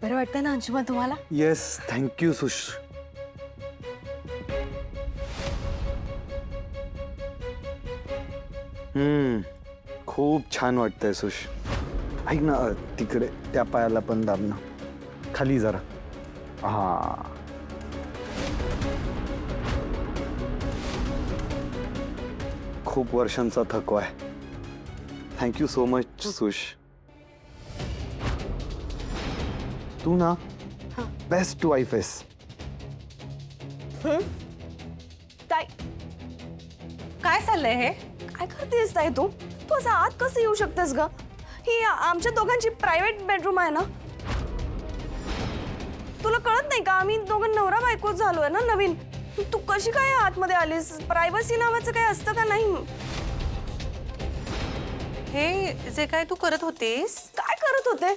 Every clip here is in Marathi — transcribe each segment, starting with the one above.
बरं वाटतं ना अंशुमन तुम्हाला? Yes, thank you Sush. खूप छान वाटतंय सुश. ऐक ना, तिकडे त्या पायाला पण दाब ना, खाली जरा. हा, खूप वर्षांचा थकवा आहे. Thank you so much Sush. तू ना बेस्ट वाईफ आहेस. काय काय चाललंय हे? काय करतेस ताई तू? तू असं आत कसं येऊ शकतेस ग? ही आमच्या दोघांची प्रायव्हेट बेडरूम आहे ना. तुला कळत नाही का आम्ही दोघं नवरा बायकोच झालोय ना नवीन. तू कशी काय आतमध्ये आलीस? प्रायव्हसी नावाचं काय असतं का नाही? हे जे काय तू करत होतीस काय करत होते?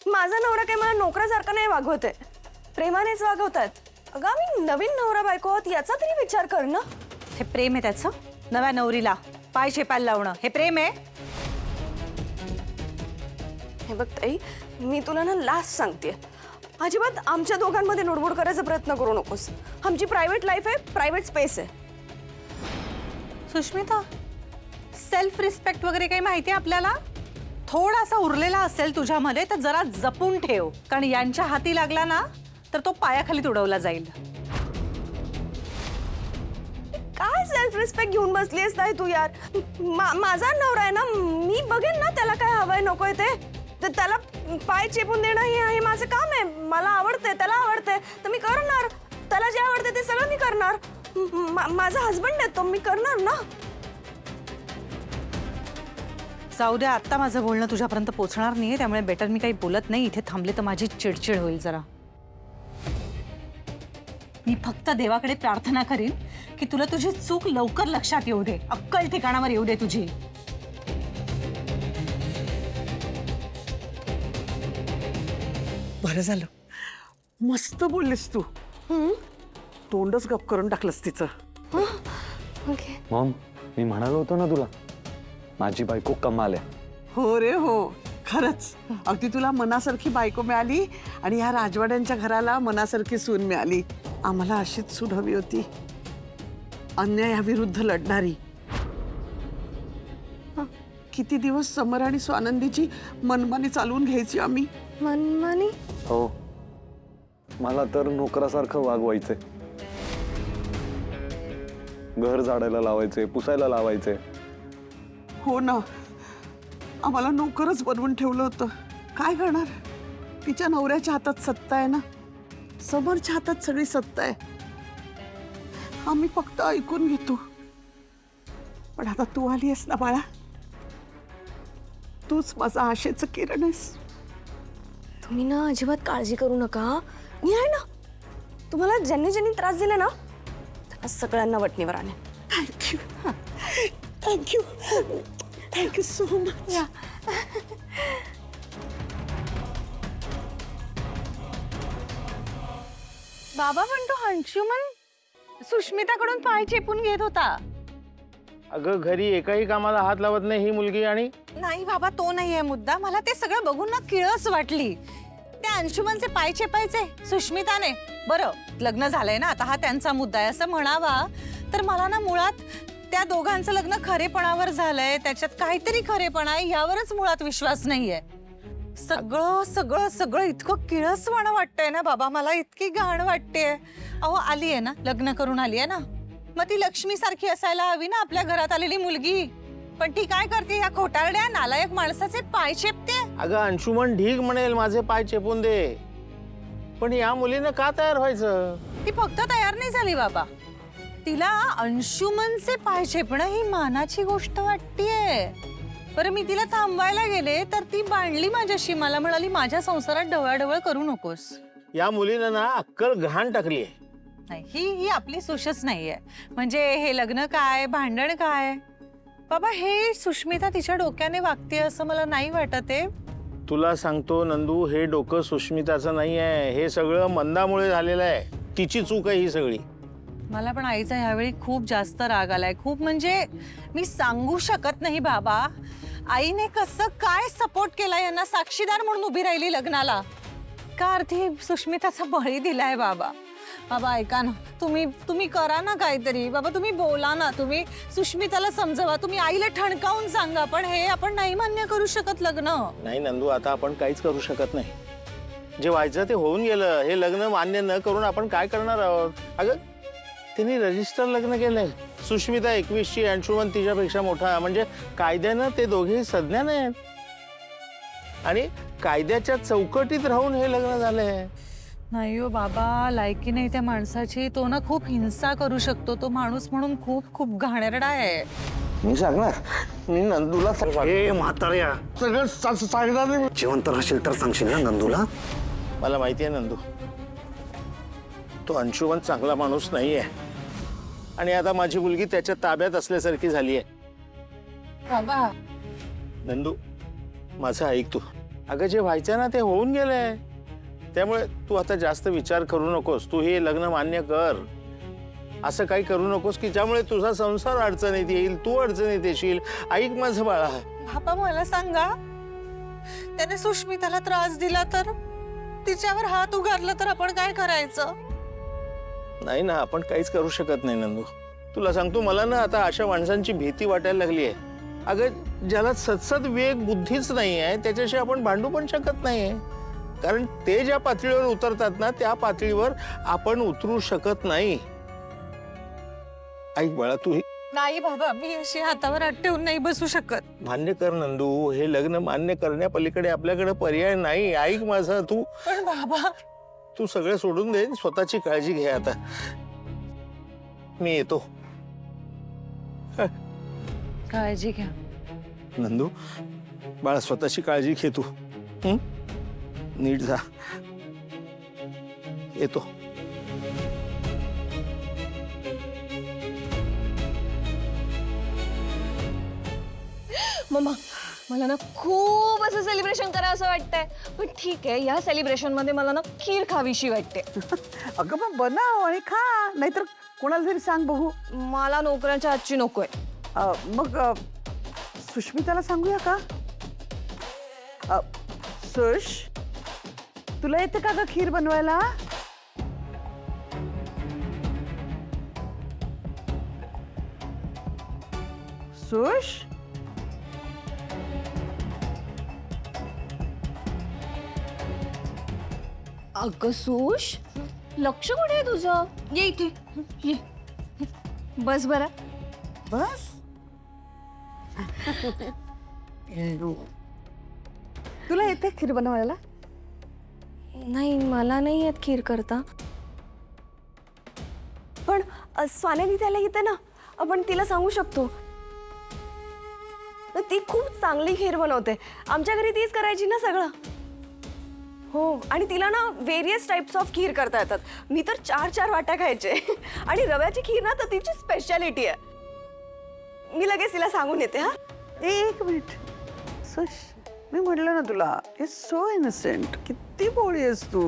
माझा नवरा काय मला नोकरासारखा नाही वागवते, प्रेमानेच वागवतात. अगं आम्ही नवीन नवरा बायको आहोत याचा तरी विचार कर ना. हे प्रेम आहे त्याचं? नव्या नवरीला पाय छेपायला लावणं हे प्रेम आहे? हे बघ ताई, मी तुला ना लास्ट सांगते, अजिबात आमच्या दोघांमध्ये लुडबुड करायचा प्रयत्न करू नकोस. आमची प्रायव्हेट लाईफ आहे, प्रायव्हेट स्पेस आहे. सुष्मिता, सेल्फ रिस्पेक्ट वगैरे काही माहिती आहे आपल्याला? थोडासा उरलेला असेल तुझ्यामध्ये तर जरा जपून ठेव, कारण यांच्या हाती लागला ना तर तो पायाखाली तुडवला जाईल. काय सेल्फ रिस्पेक्ट घेऊन बसलीस ताई तू यार? माझा नवरा आहे ना, मी बघेन ना त्याला काय हवंय नकोय ते. तर त्याला पाय चेपून देणं हे माझं काम आहे. मला आवडते, त्याला आवडते तर मी करणार. त्याला जे आवडते ते सगळं मी करणार. माझा हसबंड आहे तो, मी करणार ना. जाऊ द्या, आत्ता माझं बोलणं तुझ्यापर्यंत पोहोचणार नाहीये, त्यामुळे बेटर मी काही बोलत नाही. इथे थांबले तर माझी चिडचिड होईल जरा. मी फक्त देवाकडे प्रार्थना करीन की तुला तुझी चूक लवकर लक्षात येऊ दे, अक्कल ठिकाणावर येऊ दे तुझी. बरं झालं, मस्त बोललीस तू. तोंडच गप करून टाकलंस तिचं. ओके. मॉम, मी म्हणालो होतो ना तुला, माझी बायको कमाल आहे. हो रे हो, खरंच अगदी तुला मनासारखी बायको मिळाली आणि ह्या राजवाड्यांच्या घराला मनासारखी सून मिळाली. आम्हाला अशीच सून हवी होती, अन्यायाविरुद्ध लढणारी. किती दिवस समर आणि स्वानंदीची मनमानी चालवून घ्यायची आम्ही. मनमानी? हो, मला तर नोकरासारखं वागवायचंय. घर झाडायला लावायचे, पुसायला लावायचे. हो ना, आम्हाला नोकरच बनवून ठेवलं होतं. काय करणार, तिच्या नवऱ्याच्या हातात सत्ता आहे ना, समरच्या हातात सगळी सत्ता आहे. आम्ही फक्त ऐकून घेतो. पण आता तू आली आहेस ना बाळा, तूच माझा आशेचं किरण आहेस. तुम्ही ना अजिबात काळजी करू नका. मी आहे ना. तुम्हाला ज्यांनी ज्यांनी त्रास दिला ना त्यांना सगळ्यांना वटणीवर आणेन. Thank you, thank you, thank you so much. बाबा, पण तो अंशुमन सुष्मिताकडून पाय चेपून घेत होता. अगं, घरी एकाही कामाला हात लावत नाही ही मुलगी. आणि नाही बाबा, तो नाहीये मुद्दा. मला ते सगळं बघून ना किळस वाटली. त्या अंशुमनचे पाय चेपायचे सुष्मिताने. बरं, लग्न झालंय ना आता, हा त्यांचा मुद्दा आहे असं म्हणावा. तर मला ना मुळात त्या दोघांचं लग्न खरेपणावर झालंय, त्याच्यात काहीतरी खरेपणा आहे यावरच मुळात विश्वास नाहीये. सगळं सगळं सगळं इतकं किळसवाणं वाटतंय ना बाबा, मला इतकी घाण वाटतेय. अहो, आली आहे ना, लग्न करून आली आहे ना, मग ती लक्ष्मी सारखी असायला हवी ना आपल्या घरात आलेली मुलगी. पण ती काय करते, या खोटारड्या नालायक माणसाचे पाय चेपते. अगं, अंशुमन ढीग म्हणेल माझे पाय चेपून दे, पण या मुलीनं का तयार व्हायचं? ती फक्त तयार नाही झाली बाबा, तिला अंशुमनचे पाय चेपणं ही मानाची गोष्ट वाटतेय. बरं, मी तिला थांबवायला गेले तर ती बांधली माझ्याशी. मला म्हणाली माझ्या संसारात ढवळाढवळ करू नकोस. या मुलीनं ना अक्कल घाण टाकलीये. नाही, ही आपली सुशच नाहीये. म्हणजे हे लग्न काय, भांडण काय बाबा, हे सुष्मिता तिच्या डोक्याने वागते असं मला नाही वाटत आहे. तुला सांगतो नंदू, हे डोकं सुष्मिताचं नाही आहे, हे सगळं मंदामुळे झालेलं आहे. तिची चूक आहे ही सगळी. मला पण आईचा ह्यावेळी खूप जास्त राग आलाय. खूप म्हणजे मी सांगू शकत नाही बाबा. आईने कसं काय सपोर्ट केला यांना, साक्षीदार म्हणून उभी राहिली लग्नाला. एका अर्थी सुष्मिताचा बळी दिलाय बाबा. बाबा ऐका ना, तुम्ही करा ना काहीतरी. बाबा तुम्ही बोला ना, तुम्ही सुष्मिताला समजवा, तुम्ही आईला ठणकावून सांगा. पण हे आपण नाही मान्य करू शकत लग्न. नाही नंदू, आता आपण काहीच करू शकत नाही. जे व्हायचं ते होऊन गेलं. हे लग्न मान्य न करून आपण काय करणार आहोत? अगं तिने रजिस्टर लग्न केलंय. सुष्मिता 21ची, अंशुमन तिच्यापेक्षा मोठा. म्हणजे कायद्यानं ते दोघेही सज्ञान आहेत आणि कायद्याच्या चौकटीत राहून हे लग्न झालंय. नाही हो बाबा, लायकी नाही त्या माणसाची. तो ना खूप हिंसा करू शकतो. तो माणूस म्हणून खूप खूप घाणेरडा आहे. मी सांगणार, मी नंदूला ए म्हाताऱ्या, सगळं सांगणार नाही. जिवंत राहशील तर सांगशील ना नंदूला? मला माहिती आहे नंदू, तो अंशुमन चांगला माणूस नाहीये आणि आता माझी मुलगी त्याच्या ताब्यात असल्यासारखी झाली आहे. बाबा नंदू माझं ऐक तू. अगं जे व्हायचं ना ते होऊन गेलंय. त्यामुळे तू आता जास्त विचार करू नकोस. तू हे लग्न मान्य कर. असं काही करू नकोस की ज्यामुळे तुझा संसार अडचणीत येईल, तू अडचणीत येशील. ऐक माझं बाळा. बाबा मला सांगा, त्याने सुष्मिताला त्रास दिला तर, तिच्यावर हात उगारला तर आपण काय करायचं? नाही ना, आपण काहीच करू शकत नाही नंदू. तुला सांगतो, मला ना आता अशा माणसांची भीती वाटायला लागली आहे. अगं ज्याला सतसत विवेक बुद्धीच नाही आहे त्याच्याशी आपण भांडू पण शकत नाहीये. कारण ते ज्या पातळीवर उतरतात ना त्या पातळीवर आपण उतरू शकत नाही. ऐक बाळा, तू नाही बाबा, मी अशी हातावर हात ठेवून नाही बसू शकत. मान्य कर नंदू. हे लग्न मान्य करण्यापलीकडे आपल्याकडे पर्याय नाही. ऐक माझं तू. पण बाबा तू सगळं सोडून दे. स्वतःची काळजी घे आता. मी येतो. काळजी घ्या. नंदू बाळा, स्वतःची काळजी घे तू. हं? नीट जा. येतो. मम्मा, मला ना खूप असं सेलिब्रेशन करावं वाटतंय. पण ठीक आहे, या सेलिब्रेशन मध्ये मला ना खीर खावीशी वाटते. अगं मग बनव आणि खा, नाहीतर कोणाला तरी सांग बघू. मला नोकरांच्या हातची नकोय. मग सुष्मिताला सांगूया का? सुश, तुला येते का ग खीर बनवायला? सुश, अगं सुश, लक्ष कुठे आहे तुझं? ये इथे, ये. बस बरं. बस. तुला येते खीर बनवायला? नाही, मला नाही येत खीर करता. पण स्वानेनी त्याला येते ना, आपण तिला सांगू शकतो. ती खूप चांगली खीर बनवते. आमच्या घरी तीच करायची ना सगळं. हो, आणि तिला ना व्हेरियस टाइप्स ऑफ खीर करता येतात. मी तर 4 वाट्या खायचे. आणि रव्याची खीर ना तर तिची स्पेशालिटी आहे. मी लगेच तिला सांगून येते. हा, एक मिनिट. सुश, मी म्हटलं ना तुला, इट्स सो इनोसेंट. किती भोळी आहेस तू.